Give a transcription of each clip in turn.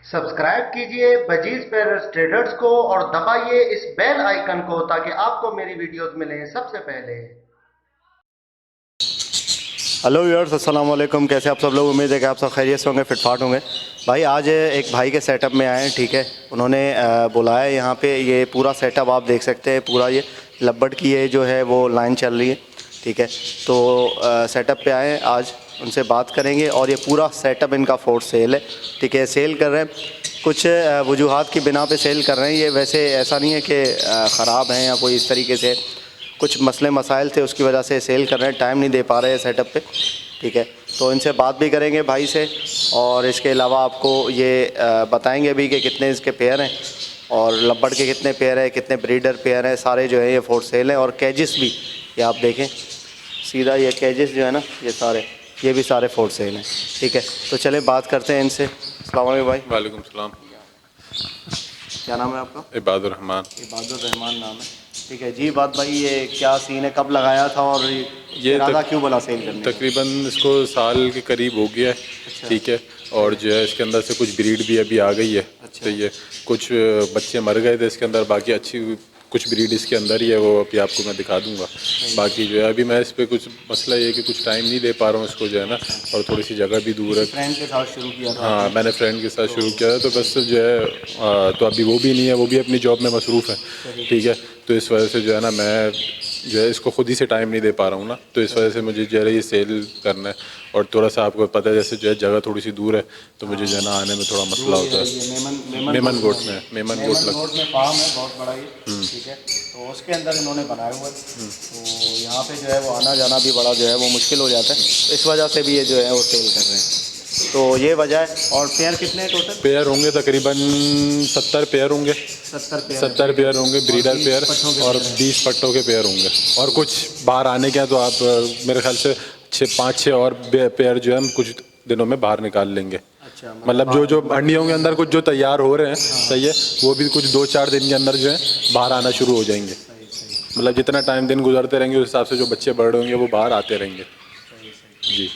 Subscribe कीजिए budgies पैरस traders को और दबाइए इस बेल आइकन को ताकि आपको मेरी वीडियोस मिलें सबसे पहले। हेलो व्यूअर्स, अस्सलाम वालेकुम। कैसे आप सब लोग? उम्मीद है कि आप सब खैरियत से होंगे, फिटफाट होंगे। भाई आज एक भाई के सेटअप में आए हैं, ठीक है। उन्होंने बुलाया यहाँ पे। ये पूरा सेटअप आप देख सकते हैं, पूरा ये लब्बड़ की ये जो है वो लाइन चल रही है, ठीक है। तो सेटअप पे आए हैं, आज उनसे बात करेंगे। और ये पूरा सेटअप इनका फोर सेल है, ठीक है। सेल कर रहे हैं, कुछ वजूहात की बिना पे सेल कर रहे हैं। ये वैसे ऐसा नहीं है कि ख़राब हैं या कोई इस तरीके से, कुछ मसले मसाइल थे उसकी वजह से सेल कर रहे हैं, टाइम नहीं दे पा रहे हैं सेटअप पे, ठीक है। तो इनसे बात भी करेंगे भाई से, और इसके अलावा आपको ये बताएंगे भी कि कितने इसके पेयर हैं और लब्बड़ के कितने पेयर हैं, कितने ब्रीडर पेयर हैं। सारे जो है ये फोर सेल हैं। और कैजिस भी ये आप देखें, सीधा ये कैजिस जो है ना, ये सारे, ये भी सारे फोर सेल हैं, ठीक है। तो चले बात करते हैं इनसे। अस्सलाम वालेकुम भाई। वालेकुम सलाम। क्या नाम है आपका? इबादुर रहमान। इबादुर रहमान नाम है, ठीक है जी। बात भाई, ये क्या सीन है, कब लगाया था और ये इरादा क्यों बना सेल करने का? तकरीबन इसको साल के करीब हो गया है, अच्छा। ठीक है। और जो है इसके अंदर से कुछ ब्रीड भी अभी आ गई है। अच्छा। तो ये कुछ बच्चे मर गए थे इसके अंदर, बाकी अच्छी कुछ ब्रीड इसके अंदर ही है, वो अभी आपको मैं दिखा दूंगा। बाकी जो है अभी मैं इस पर कुछ मसला ये है कि कुछ टाइम नहीं दे पा रहा हूँ इसको जो है ना, और थोड़ी सी जगह भी दूर है। फ्रेंड के साथ शुरू किया था? हाँ, मैंने फ्रेंड के साथ शुरू किया है। तो बस जो है तो अभी वो भी नहीं है, वो भी अपनी जॉब में मसरूफ़ है, ठीक है। तो इस वजह से जो है ना, मैं जो है इसको खुद ही से टाइम नहीं दे पा रहा हूँ ना। तो इस वजह से मुझे जो है ये सेल करना है। और थोड़ा सा आपको पता है, जैसे जो है जगह थोड़ी सी दूर है, तो मुझे जो है ना आने में थोड़ा मसला होता है। मेमन गोट में, मेमन गोट में फार्म है बहुत बड़ा ये, ठीक है। तो उसके अंदर इन्होंने बनाया हुआ है। तो यहाँ पे जो है वो आना जाना भी बड़ा जो है वो मुश्किल हो जाता है, तो इस वजह से भी ये जो है वो सेल कर रहे हैं। तो ये वजह है। और पेयर कितने हैं टोटल? पेयर होंगे तकरीबन 70 पेयर होंगे। 70 पेयर होंगे ब्रीडर पेयर, और 20 पट्टों के पेयर होंगे। और कुछ बाहर आने के हैं, तो आप मेरे ख्याल से 5-6 और पेयर जो है हम कुछ दिनों में बाहर निकाल लेंगे। अच्छा, मतलब जो अंडियों के अंदर कुछ जो तैयार हो रहे हैं, सही है, वो भी कुछ 2-4 दिन के अंदर जो है बाहर आना शुरू हो जाएंगे। मतलब जितना टाइम दिन गुजरते रहेंगे उस हिसाब से जो बच्चे बड़े होंगे वो बाहर आते रहेंगे जी।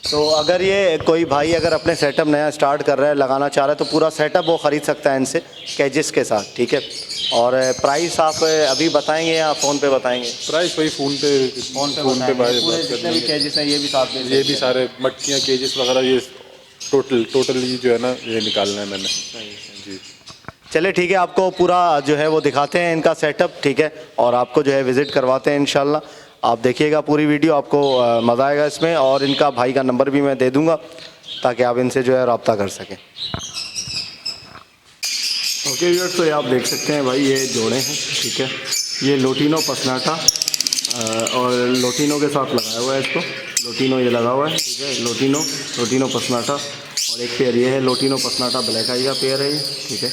तो अगर ये कोई भाई अगर अपने सेटअप नया स्टार्ट कर रहा है, लगाना चाह रहा है, तो पूरा सेटअप वो ख़रीद सकता है इनसे, कैजिस के साथ, ठीक है। और प्राइस आप अभी बताएंगे या फ़ोन पे बताएंगे? प्राइस वही फ़ोन पे पूरे जितने भी कैजिस हैं ये भी साथ में, ये भी सारे मटकियाँ केजिस वगैरह, ये टोटली जो है ना ये निकालना है मैंने जी। चले ठीक है, आपको पूरा जो है वो दिखाते हैं इनका सेटअप, ठीक है। और आपको जो है विज़िट करवाते हैं इंशाल्लाह। आप देखिएगा पूरी वीडियो, आपको मज़ा आएगा इसमें। और इनका भाई का नंबर भी मैं दे दूंगा ताकि आप इनसे जो है रब्ता कर सकें। ओके व्यूअर्स, तो ये आप देख सकते हैं भाई, ये जोड़े हैं, ठीक है। ये लोटिनो पसनाटा और लोटिनो के साथ लगाया हुआ है इसको। लोटिनो ये लगा हुआ है, ठीक है। लोटिनो पसनाटा। और एक पेयर ये है लोटिनो पसनाटा, ब्लैक आई का पेयर है ये, ठीक है।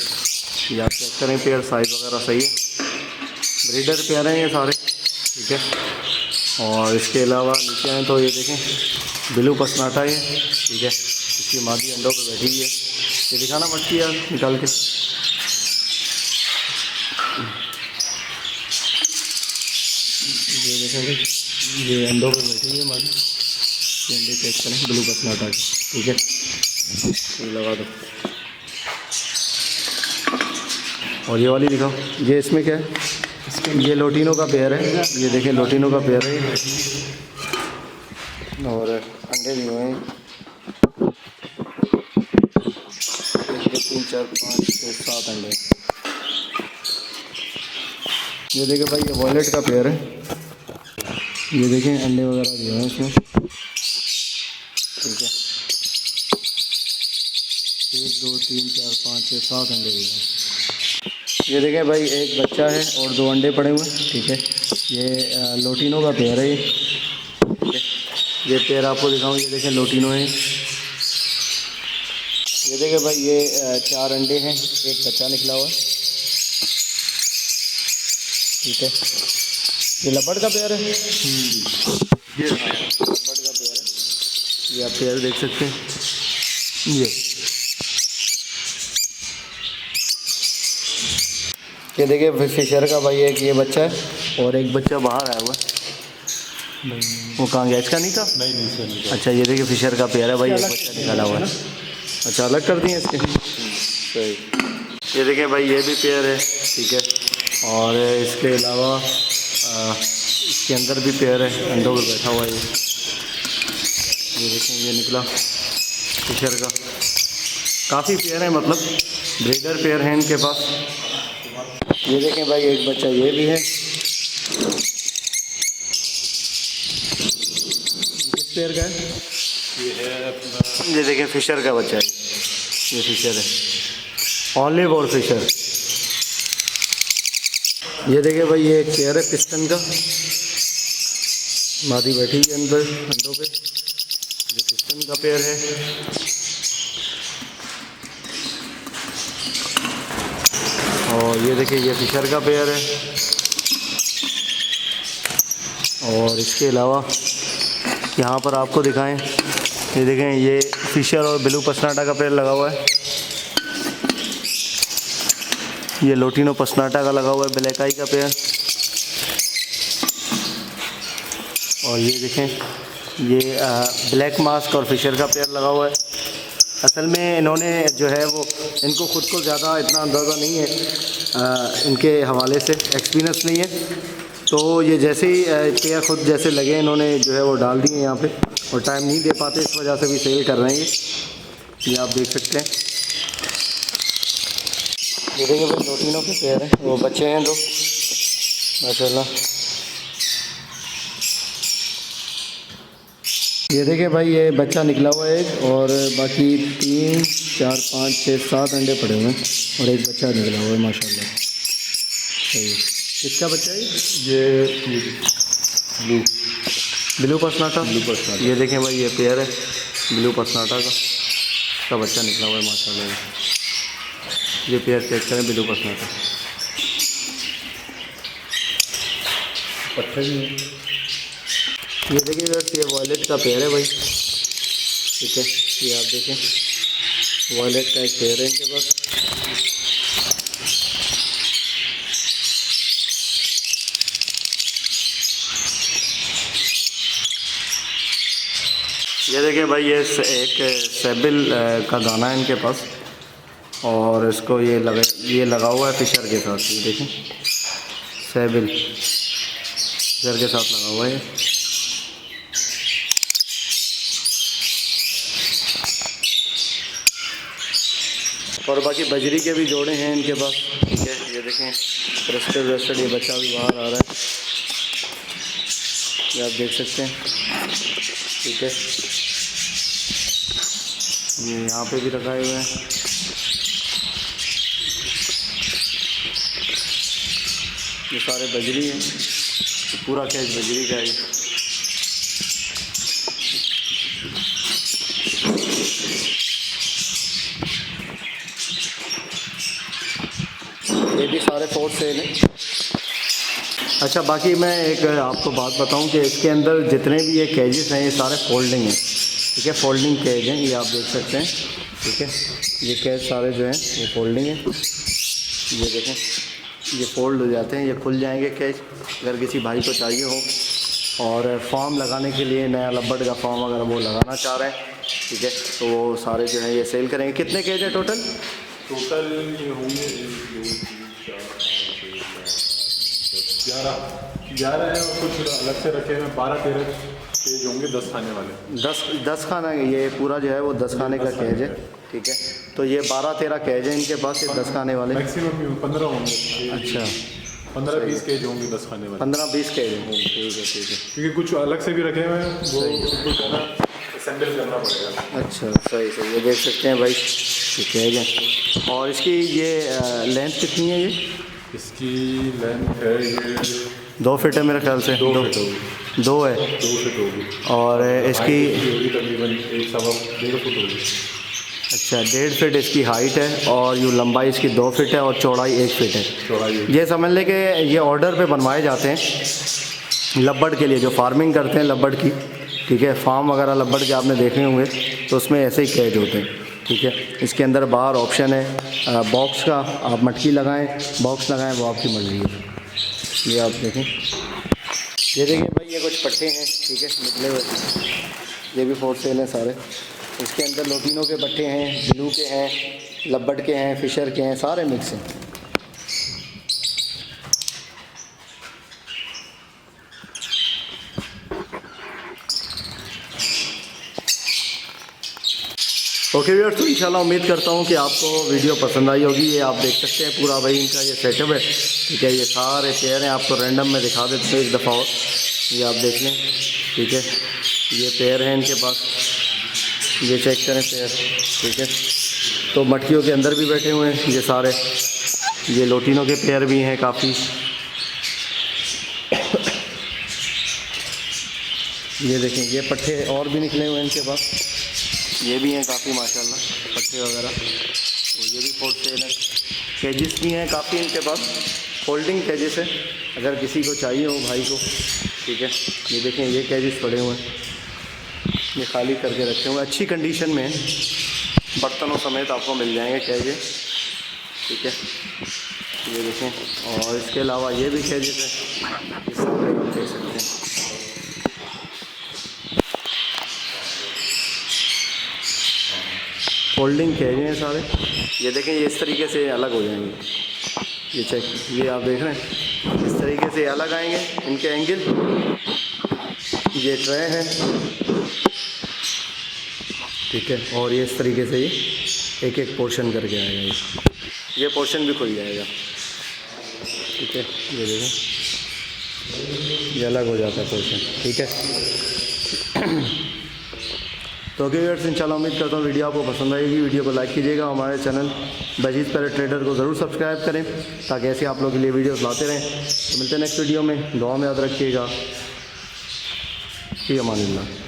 ये आप चेक करें, पेयर साइज़ वगैरह सही है, ब्रीडर पेयर हैं ये सारे, ठीक है। और इसके अलावा नीचे हैं तो ये देखें, ब्लू पसनाटा ये, ठीक है। इसकी मादी अंडों पे बैठी हुई है। ये दिखाना मटकी यार निकाल के। ये देखेंगे, ये अंडों पे बैठी हुई है मादी। ये अंडे चेक करें, ब्लू पसनाटा की, ठीक है। ये लगा दो। और ये वाली दिखाओ, ये इसमें क्या है? ये लोटिनो का पेयर है, ये देखें लोटिनो का पेयर है। और अंडे भी हुए हैं, 3, 4, 5, 6, 7 अंडे। ये देखें भाई, ये वॉलेट का पेयर है। ये देखें अंडे वगैरह भी हैं इसमें, ठीक है। 1, 2, 3, 4, 5, 6, 7 अंडे भी हैं। ये देखें भाई, एक बच्चा है और 2 अंडे पड़े हुए हैं, ठीक है। ये लोटिनो का पेयर है ये, ठीक है। ये पेयर आपको दिखाऊं, ये देखें लोटिनो है। ये देखें भाई, ये 4 अंडे हैं, एक बच्चा निकला हुआ है, ठीक है। ये लब्बड़ का पेयर है, ये लब्बड़ का पेयर है। ये आप पेयर देख सकते हैं। ये देखिए फिशर का भाई, एक ये बच्चा है और एक बच्चा बाहर आया हुआ है। वो कहाँ गया? इसका नहीं था? नहीं। अच्छा, ये देखिए फिशर का पेयर है भाई, एक बच्चा निकाला हुआ है। अच्छा, अलग कर दिए इसके। सही। ये देखें भाई, ये भी पेयर है, ठीक है। और इसके अलावा इसके अंदर भी पेयर है, अंडों पर बैठा हुआ है ये देखें, ये निकला फिशर का। काफ़ी पेयर है, मतलब ब्रीडर पेयर हैं इनके पास। ये देखें भाई, एक बच्चा ये भी है। किस पेयर का है? ये है अपना, ये देखें फिशर का बच्चा है, ये फिशर है, ऑलिव और फिशर। ये देखें भाई, ये एक पेयर है पिस्टन का, मादी बैठी हुई है अंदर अंडों पे। ये पिस्टन का पेयर है। और ये देखिए, ये फिशर का पेयर है। और इसके अलावा यहाँ पर आपको दिखाएं, ये देखें, ये फिशर और ब्लू पसनाटा का पेयर लगा हुआ है। ये लोटिनो पसनाटा का लगा हुआ है, ब्लैक आई का पेयर। और ये देखें, ये ब्लैक मास्क और फिशर का पेयर लगा हुआ है। असल में इन्होंने जो है वो, इनको ख़ुद को ज़्यादा इतना अंदाज़ा नहीं है, इनके हवाले से एक्सपीरियंस नहीं है। तो ये जैसे ही पेयर खुद जैसे लगे, इन्होंने जो है वो डाल दिए यहाँ पे, और टाइम नहीं दे पाते, इस वजह से भी सेल कर रहे हैं ये आप देख सकते हैं। ये देखिए भाई, लोटिनो के पेयर हैं, वो बच्चे हैं दो माशाल्लाह। ये देखिए भाई, ये बच्चा निकला हुआ है एक, और बाकी 3 4 5 6 7 अंडे पड़े हुए हैं, और एक बच्चा निकला हुआ है माशाल्लाह। सही। किसका बच्चा है ये? ब्लू पसनाटा। ये देखें भाई, ये पेयर है ब्लू पसनाटा का, इसका बच्चा निकला हुआ है माशाल्लाह। ये पेयर चेक करें, ब्लू पसनाटा। पट्टे भी हैं। ये देखिए बस, ये वॉयलेट का पेयर है भाई, ठीक है। ये आप देखें, वॉयलेट का एक पेयर है इनके पास। ये देखें भाई, ये एक सेबिल का दाना है इनके पास, और इसको ये लगा हुआ है फिशर के साथ। ये देखें, सेबिल फिशर के साथ लगा हुआ है। और बाकी बजरी के भी जोड़े हैं इनके पास, ठीक है। ये देखें, रेस्टेड ये बच्चा भी बाहर आ रहा है, ये आप देख सकते हैं, ठीक है। ये यहाँ पे भी रखाए हुए हैं। ये सारे बजरी हैं, पूरा कैच बजरी का है। ये भी सारे फोर्थ सेल हैं। अच्छा, बाकी मैं एक आपको बात बताऊं कि इसके अंदर जितने भी ये कैजेस हैं, ये सारे फोल्डिंग हैं, ठीक है। फोल्डिंग कैज हैं, ये आप देख सकते हैं, ठीक है। ये कैज सारे जो हैं वो फोल्डिंग हैं। ये देखें, ये फोल्ड हो जाते हैं, ये खुल जाएंगे कैज, अगर किसी भाई को चाहिए हो। और फॉर्म लगाने के लिए, नया लब्बड़ का फॉर्म अगर वो लगाना चाह रहे हैं, ठीक है, तो वो सारे जो है ये सेल करेंगे। कितने केज है टोटल? टोटल ये होंगे 11 है, और कुछ अलग से रखे हैं 12-13 केज होंगे 10 खाने वाले। 10 खाना, ये पूरा जो है वो 10 खाने का कैज है, ठीक है। तो ये 12-13 कैज है इनके पास, ये 10 खाने वाले। मैक्सिमम 15 होंगे। अच्छा, 15-20 केज होंगे 10 खाने वाले। 15-20 केज होंगे, ठीक है, ठीक है। क्योंकि कुछ अलग से भी रखे हुए हैं, वो कुछ है ना, असेंबल करना पड़ेगा। अच्छा, सही सही। ये देख सकते हैं भाई, ये कैज है। और इसकी ये लेंथ कितनी है? ये इसकी लेंथ है, ये 2 फीट है मेरे ख्याल से। 2 फीट होगी। 2 है। 2 फीट होगी। और इसकी तकरीबन 1.25 फुट होगी। अच्छा, 1.5 फीट इसकी हाइट है, और यूँ लंबाई इसकी 2 फीट है, और चौड़ाई 1 फीट है। चौड़ाई ये समझ लें कि ये ऑर्डर पे बनवाए जाते हैं लब्बड़ के लिए, जो फार्मिंग करते हैं लब्बड़ की, ठीक है। फार्म वगैरह लब्बड़ के आपने देखे होंगे, तो उसमें ऐसे ही कैज होते हैं, ठीक है। इसके अंदर बाहर ऑप्शन है बॉक्स का, आप मटकी लगाएं, बॉक्स लगाएं, वो आपकी मर्ज़ी है। ये आप देखें, ये देखिए भाई, ये कुछ पट्टे हैं, ठीक है, निकले हुए। ये भी फोर सेल हैं सारे, इसके अंदर लोटिनो के पट्टे हैं, ब्लू के हैं, लब्बड़ के हैं, फिशर के हैं, सारे मिक्स हैं। ओके व्यूअर्स, तो इंशाल्लाह उम्मीद करता हूँ कि आपको वीडियो पसंद आई होगी। ये आप देख सकते हैं पूरा भाई इनका ये सेटअप है, ठीक है। ये सारे पेयर हैं, आपको रैंडम में दिखा देते हैं एक दफ़ा और, ये आप देख लें, ठीक है। ये पेयर हैं इनके पास, ये चेक करें पेयर, ठीक है। तो मटकियों के अंदर भी बैठे हुए हैं ये सारे। ये लोटिनों के पेयर भी हैं काफ़ी। ये देखें, ये पट्टे और भी निकले हुए हैं इनके पास, ये भी हैं काफ़ी माशाल्लाह पट्टे वगैरह। तो ये भी फोर्थ सेल है। केजिस भी हैं काफ़ी इनके पास, फोल्डिंग केजिस है, अगर किसी को चाहिए हो भाई को, ठीक है। ये देखें, ये केजिस पड़े हुए हैं, ये खाली करके रखे हुए, अच्छी कंडीशन में हैं, बर्तनों समेत आपको मिल जाएंगे केजिस, ठीक है। ये देखें, और इसके अलावा ये भी केजिस है, इस सारे आप देख सकते हैं। फोल्डिंग केज हैं सारे। ये देखें, ये इस तरीके से अलग हो जाएंगे, ये चेक, ये आप देख रहे हैं, इस तरीके से अलग आएंगे इनके एंगल। ये ट्रे है, ठीक है, और ये इस तरीके से ये एक एक पोर्शन करके आएगा, ये पोर्शन भी खुल जाएगा, ठीक है। ये देखें, ये अलग हो जाता है पोर्शन, ठीक है। तो ओके व्यूअर्स, इंशाल्लाह उम्मीद करता हूँ वीडियो आपको पसंद आएगी। वीडियो को लाइक कीजिएगा, हमारे चैनल बजीज़ पैरेट ट्रेडर को ज़रूर सब्सक्राइब करें ताकि ऐसे आप लोगों के लिए वीडियोस लाते रहें। तो मिलते हैं नेक्स्ट वीडियो में, दुआ में याद रखिएगा। फी अमानिल्लाह।